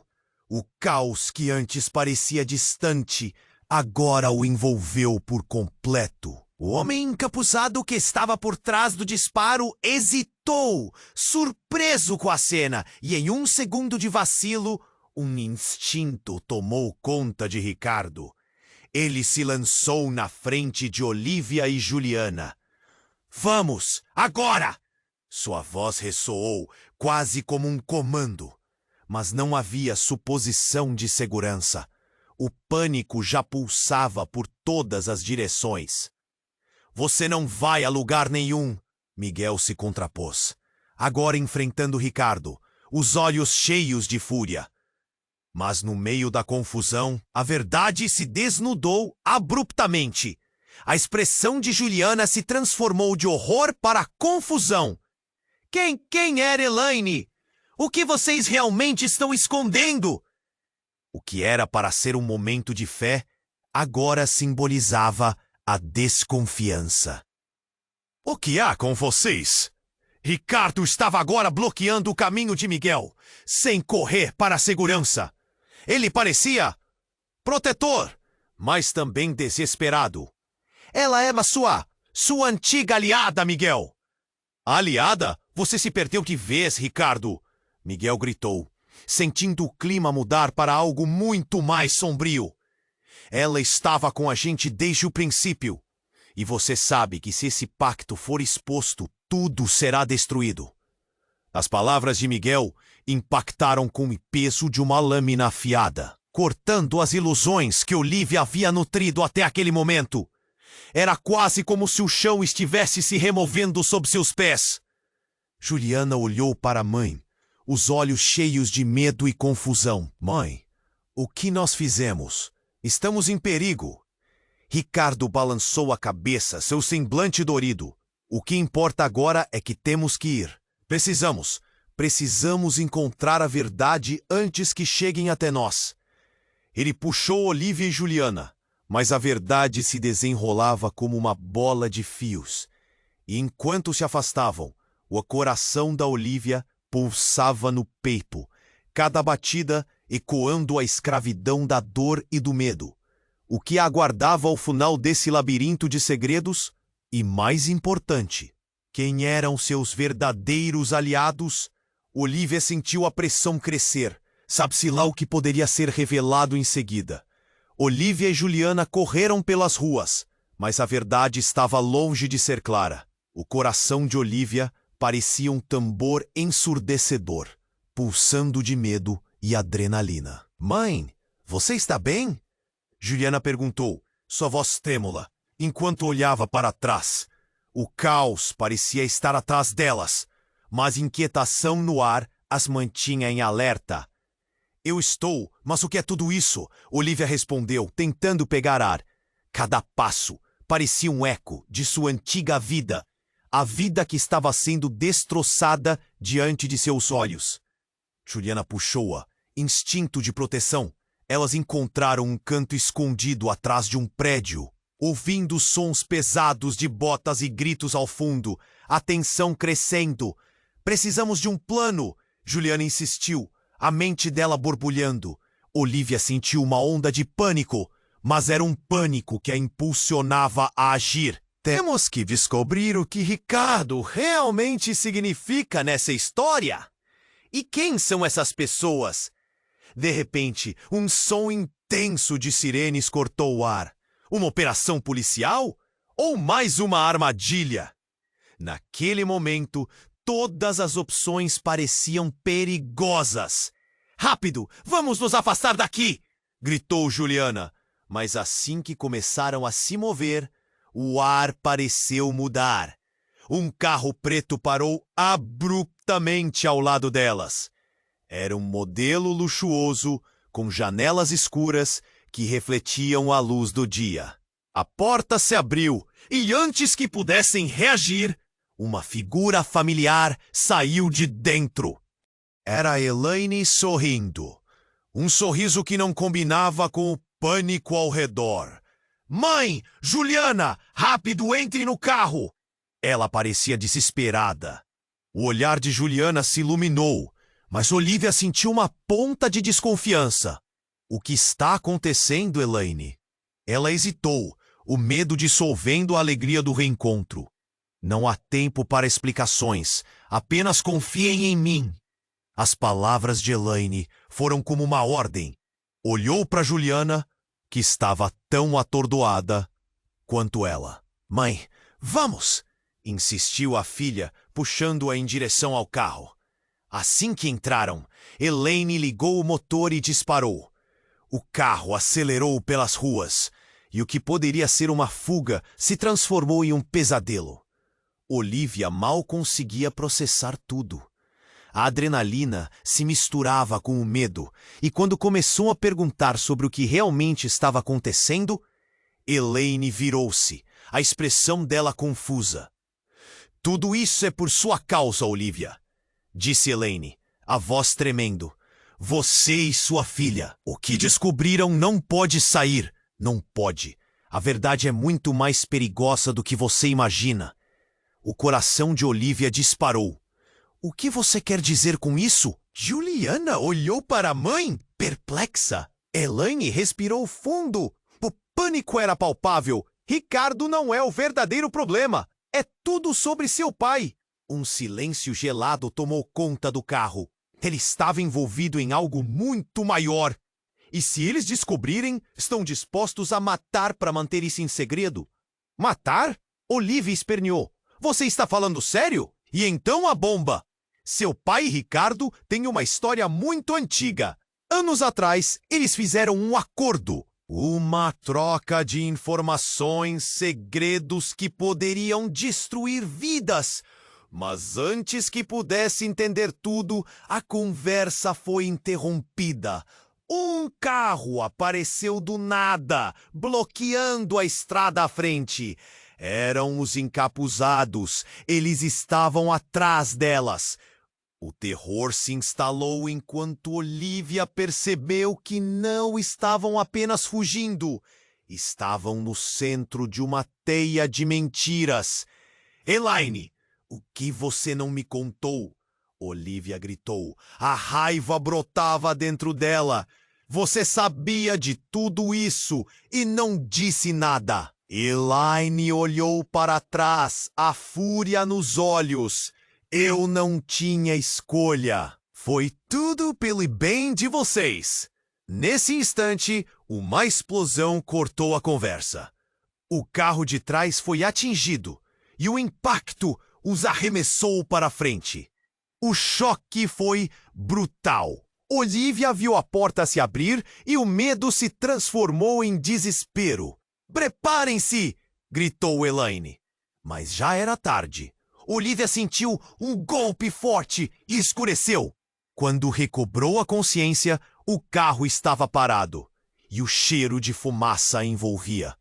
O caos que antes parecia distante, agora o envolveu por completo. O homem encapuzado que estava por trás do disparo hesitou, surpreso com a cena, e em um segundo de vacilo, um instinto tomou conta de Ricardo. Ele se lançou na frente de Olivia e Juliana. "Vamos, agora!" Sua voz ressoou, quase como um comando. Mas não havia suposição de segurança. O pânico já pulsava por todas as direções. "Você não vai a lugar nenhum!" Miguel se contrapôs, agora enfrentando Ricardo, os olhos cheios de fúria. Mas no meio da confusão, a verdade se desnudou abruptamente. A expressão de Juliana se transformou de horror para confusão. Quem era Elaine? O que vocês realmente estão escondendo?" O que era para ser um momento de fé, agora simbolizava a desconfiança. "O que há com vocês?" Ricardo estava agora bloqueando o caminho de Miguel, sem correr para a segurança. Ele parecia protetor, mas também desesperado. Ela era sua antiga aliada, Miguel. Aliada? Você se perdeu de vez, Ricardo, Miguel gritou, sentindo o clima mudar para algo muito mais sombrio. Ela estava com a gente desde o princípio. E você sabe que se esse pacto for exposto, tudo será destruído. As palavras de Miguel impactaram com o peso de uma lâmina afiada, cortando as ilusões que Olivia havia nutrido até aquele momento. Era quase como se o chão estivesse se removendo sob seus pés. Juliana olhou para a mãe, os olhos cheios de medo e confusão. Mãe, o que nós fizemos? Estamos em perigo. Ricardo balançou a cabeça, seu semblante dorido. O que importa agora é que temos que ir. Precisamos encontrar a verdade antes que cheguem até nós. Ele puxou Olivia e Juliana, mas a verdade se desenrolava como uma bola de fios. E enquanto se afastavam, o coração da Olivia pulsava no peito, cada batida ecoando a escravidão da dor e do medo. O que a aguardava ao final desse labirinto de segredos? E mais importante, quem eram seus verdadeiros aliados? Olivia sentiu a pressão crescer. Sabe-se lá o que poderia ser revelado em seguida. Olivia e Juliana correram pelas ruas, mas a verdade estava longe de ser clara. O coração de Olivia parecia um tambor ensurdecedor, pulsando de medo e adrenalina. Mãe, você está bem? Juliana perguntou, sua voz trêmula, enquanto olhava para trás. O caos parecia estar atrás delas, mas inquietação no ar as mantinha em alerta. Eu estou, mas o que é tudo isso? Olivia respondeu, tentando pegar ar. Cada passo parecia um eco de sua antiga vida, a vida que estava sendo destroçada diante de seus olhos. Juliana puxou-a, instinto de proteção. Elas encontraram um canto escondido atrás de um prédio, ouvindo sons pesados de botas e gritos ao fundo, a tensão crescendo. Precisamos de um plano, Juliana insistiu, a mente dela borbulhando. Olivia sentiu uma onda de pânico, mas era um pânico que a impulsionava a agir. Temos que descobrir o que Ricardo realmente significa nessa história. E quem são essas pessoas? De repente, um som intenso de sirenes cortou o ar. Uma operação policial? Ou mais uma armadilha? Naquele momento, todas as opções pareciam perigosas. Rápido, vamos nos afastar daqui! Gritou Juliana. Mas assim que começaram a se mover, o ar pareceu mudar. Um carro preto parou abruptamente ao lado delas. Era um modelo luxuoso, com janelas escuras que refletiam a luz do dia. A porta se abriu e antes que pudessem reagir, uma figura familiar saiu de dentro. Era Elaine sorrindo. Um sorriso que não combinava com o pânico ao redor. Mãe! Juliana! Rápido, entre no carro! Ela parecia desesperada. O olhar de Juliana se iluminou, mas Olivia sentiu uma ponta de desconfiança. O que está acontecendo, Elaine? Ela hesitou, o medo dissolvendo a alegria do reencontro. Não há tempo para explicações, apenas confiem em mim. As palavras de Elaine foram como uma ordem. Olhou para Juliana, que estava tão atordoada quanto ela. Mãe, vamos! Insistiu a filha, puxando-a em direção ao carro. Assim que entraram, Elaine ligou o motor e disparou. O carro acelerou pelas ruas, e o que poderia ser uma fuga se transformou em um pesadelo. Olivia mal conseguia processar tudo. A adrenalina se misturava com o medo, e quando começou a perguntar sobre o que realmente estava acontecendo, Elaine virou-se, a expressão dela confusa. Tudo isso é por sua causa, Olivia, disse Elaine, a voz tremendo. Você e sua filha. O que descobriram não pode sair. Não pode. A verdade é muito mais perigosa do que você imagina. O coração de Olivia disparou. O que você quer dizer com isso? Juliana olhou para a mãe, Perplexa, Elaine respirou fundo. O pânico era palpável. Ricardo não é o verdadeiro problema. É tudo sobre seu pai. Um silêncio gelado tomou conta do carro. Ele estava envolvido em algo muito maior. E se eles descobrirem, estão dispostos a matar para manter isso em segredo. Matar? Olivia esperneou. Você está falando sério? E então a bomba? Seu pai e Ricardo têm uma história muito antiga. Anos atrás, eles fizeram um acordo. Uma troca de informações, segredos que poderiam destruir vidas. Mas antes que pudesse entender tudo, a conversa foi interrompida. Um carro apareceu do nada, bloqueando a estrada à frente. Eram os encapuzados. Eles estavam atrás delas. O terror se instalou enquanto Olivia percebeu que não estavam apenas fugindo. Estavam no centro de uma teia de mentiras. Elaine, o que você não me contou? Olivia gritou. A raiva brotava dentro dela. Você sabia de tudo isso e não disse nada. Elaine olhou para trás, a fúria nos olhos. Eu não tinha escolha. Foi tudo pelo bem de vocês. Nesse instante, uma explosão cortou a conversa. O carro de trás foi atingido e o impacto os arremessou para frente. O choque foi brutal. Olivia viu a porta se abrir e o medo se transformou em desespero. Preparem-se! Gritou Elaine. Mas já era tarde. Olivia sentiu um golpe forte e escureceu. Quando recobrou a consciência, o carro estava parado e o cheiro de fumaça a envolvia.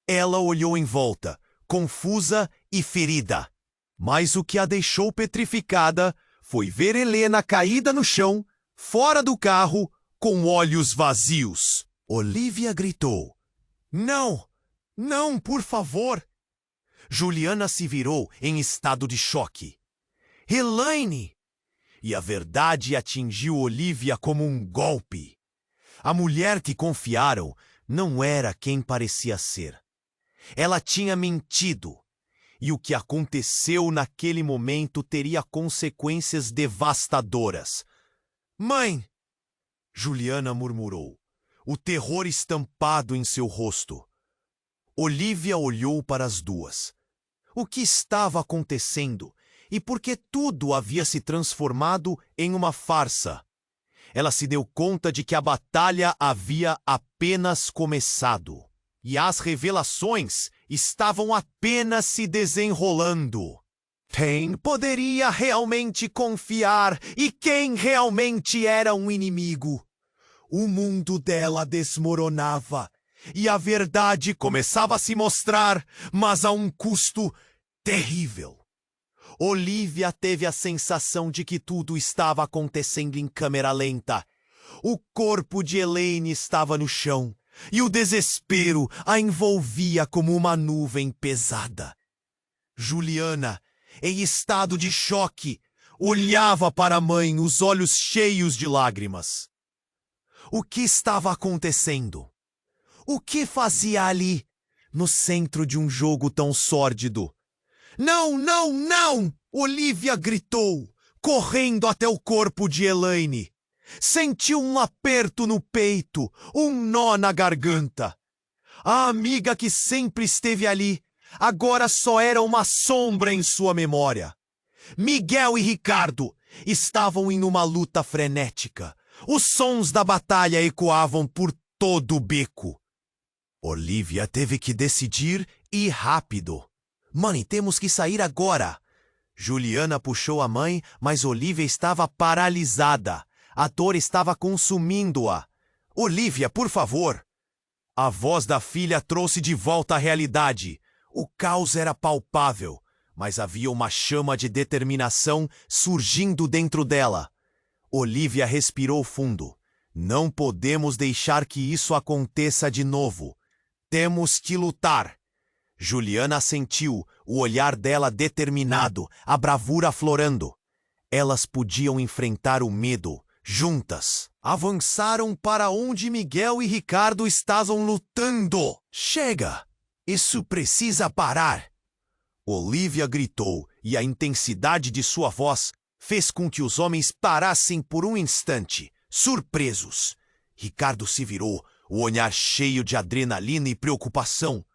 Ela olhou em volta, confusa e ferida. Mas o que a deixou petrificada foi ver Helena caída no chão, fora do carro, com olhos vazios. Olivia gritou. Não! Não, por favor! Juliana se virou em estado de choque. Elaine! E a verdade atingiu Olivia como um golpe. A mulher que confiaram não era quem parecia ser. Ela tinha mentido. E o que aconteceu naquele momento teria consequências devastadoras. Mãe! Juliana murmurou, o terror estampado em seu rosto. Olivia olhou para as duas. O que estava acontecendo e por que tudo havia se transformado em uma farsa? Ela se deu conta de que a batalha havia apenas começado. E as revelações estavam apenas se desenrolando. Quem poderia realmente confiar e quem realmente era um inimigo? O mundo dela desmoronava e a verdade começava a se mostrar, mas a um custo terrível. Olivia teve a sensação de que tudo estava acontecendo em câmera lenta. O corpo de Elaine estava no chão e o desespero a envolvia como uma nuvem pesada. Juliana, em estado de choque, olhava para a mãe, os olhos cheios de lágrimas. O que estava acontecendo? O que fazia ali, no centro de um jogo tão sórdido? Não, não, não! Olivia gritou, correndo até o corpo de Elaine. Sentiu um aperto no peito, um nó na garganta. A amiga que sempre esteve ali, agora só era uma sombra em sua memória. Miguel e Ricardo estavam em uma luta frenética. Os sons da batalha ecoavam por todo o beco. Olivia teve que decidir e rápido. Mãe, temos que sair agora. Juliana puxou a mãe, mas Olivia estava paralisada. A dor estava consumindo-a. Olivia, por favor. A voz da filha trouxe de volta a realidade. O caos era palpável, mas havia uma chama de determinação surgindo dentro dela. Olivia respirou fundo. Não podemos deixar que isso aconteça de novo. Temos que lutar. Juliana sentiu, o olhar dela determinado, a bravura aflorando. Elas podiam enfrentar o medo, juntas, avançaram para onde Miguel e Ricardo estavam lutando. Chega! Isso precisa parar! Olivia gritou, e a intensidade de sua voz fez com que os homens parassem por um instante, surpresos. Ricardo se virou, o olhar cheio de adrenalina e preocupação.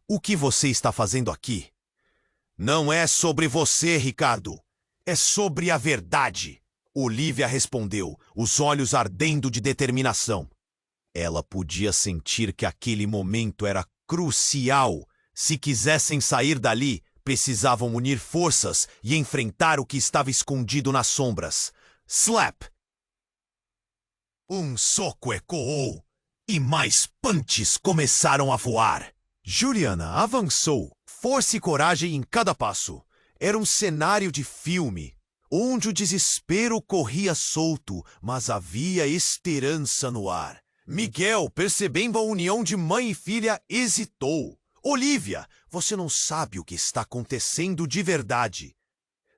O que você está fazendo aqui? Não é sobre você, Ricardo. É sobre a verdade. Olivia respondeu, os olhos ardendo de determinação. Ela podia sentir que aquele momento era crucial. Se quisessem sair dali, precisavam unir forças e enfrentar o que estava escondido nas sombras. Slap! Um soco ecoou e mais punches começaram a voar. Juliana avançou, força e coragem em cada passo. Era um cenário de filme, onde o desespero corria solto, mas havia esperança no ar. Miguel, percebendo a união de mãe e filha, hesitou. Olivia, você não sabe o que está acontecendo de verdade.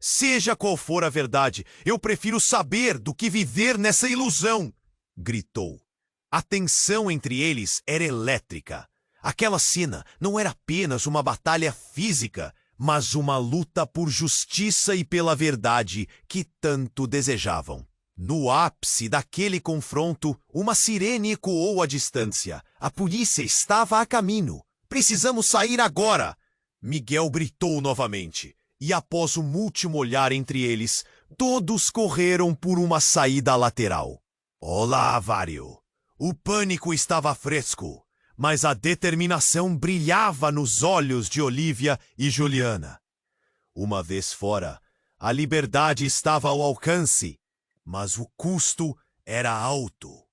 Seja qual for a verdade, eu prefiro saber do que viver nessa ilusão, gritou. A tensão entre eles era elétrica. Aquela cena não era apenas uma batalha física, mas uma luta por justiça e pela verdade que tanto desejavam. No ápice daquele confronto, uma sirene ecoou à distância. A polícia estava a caminho. Precisamos sair agora! Miguel gritou novamente. E após um último olhar entre eles, todos correram por uma saída lateral. Olá, Vario. O pânico estava fresco, mas a determinação brilhava nos olhos de Olivia e Juliana. Uma vez fora, a liberdade estava ao alcance, mas o custo era alto.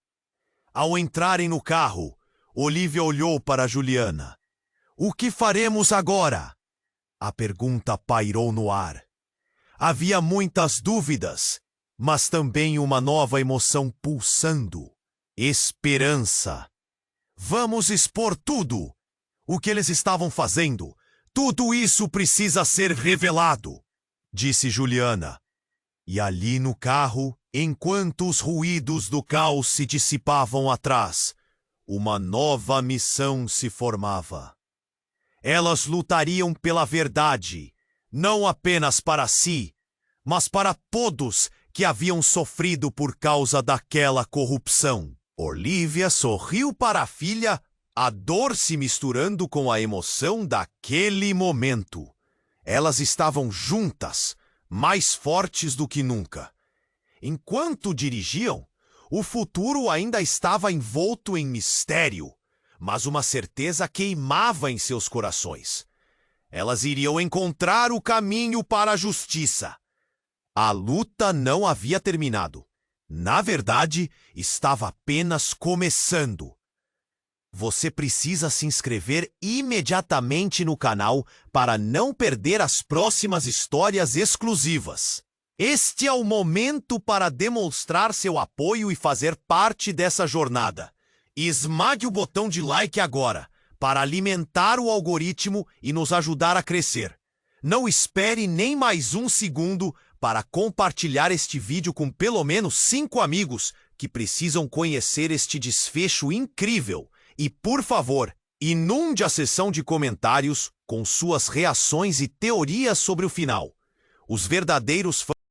Ao entrarem no carro, Olivia olhou para Juliana. O que faremos agora? A pergunta pairou no ar. Havia muitas dúvidas, mas também uma nova emoção pulsando. Esperança. Vamos expor tudo. O que eles estavam fazendo. Tudo isso precisa ser revelado, disse Juliana. E ali no carro, enquanto os ruídos do caos se dissipavam atrás, uma nova missão se formava. Elas lutariam pela verdade, não apenas para si, mas para todos que haviam sofrido por causa daquela corrupção. Olivia sorriu para a filha, a dor se misturando com a emoção daquele momento. Elas estavam juntas, mais fortes do que nunca. Enquanto dirigiam, o futuro ainda estava envolto em mistério, mas uma certeza queimava em seus corações. Elas iriam encontrar o caminho para a justiça. A luta não havia terminado. Na verdade, estava apenas começando. Você precisa se inscrever imediatamente no canal para não perder as próximas histórias exclusivas. Este é o momento para demonstrar seu apoio e fazer parte dessa jornada. Esmague o botão de like agora, para alimentar o algoritmo e nos ajudar a crescer. Não espere nem mais um segundo para compartilhar este vídeo com pelo menos 5 amigos que precisam conhecer este desfecho incrível. E, por favor, inunde a seção de comentários com suas reações e teorias sobre o final. Os verdadeiros fãs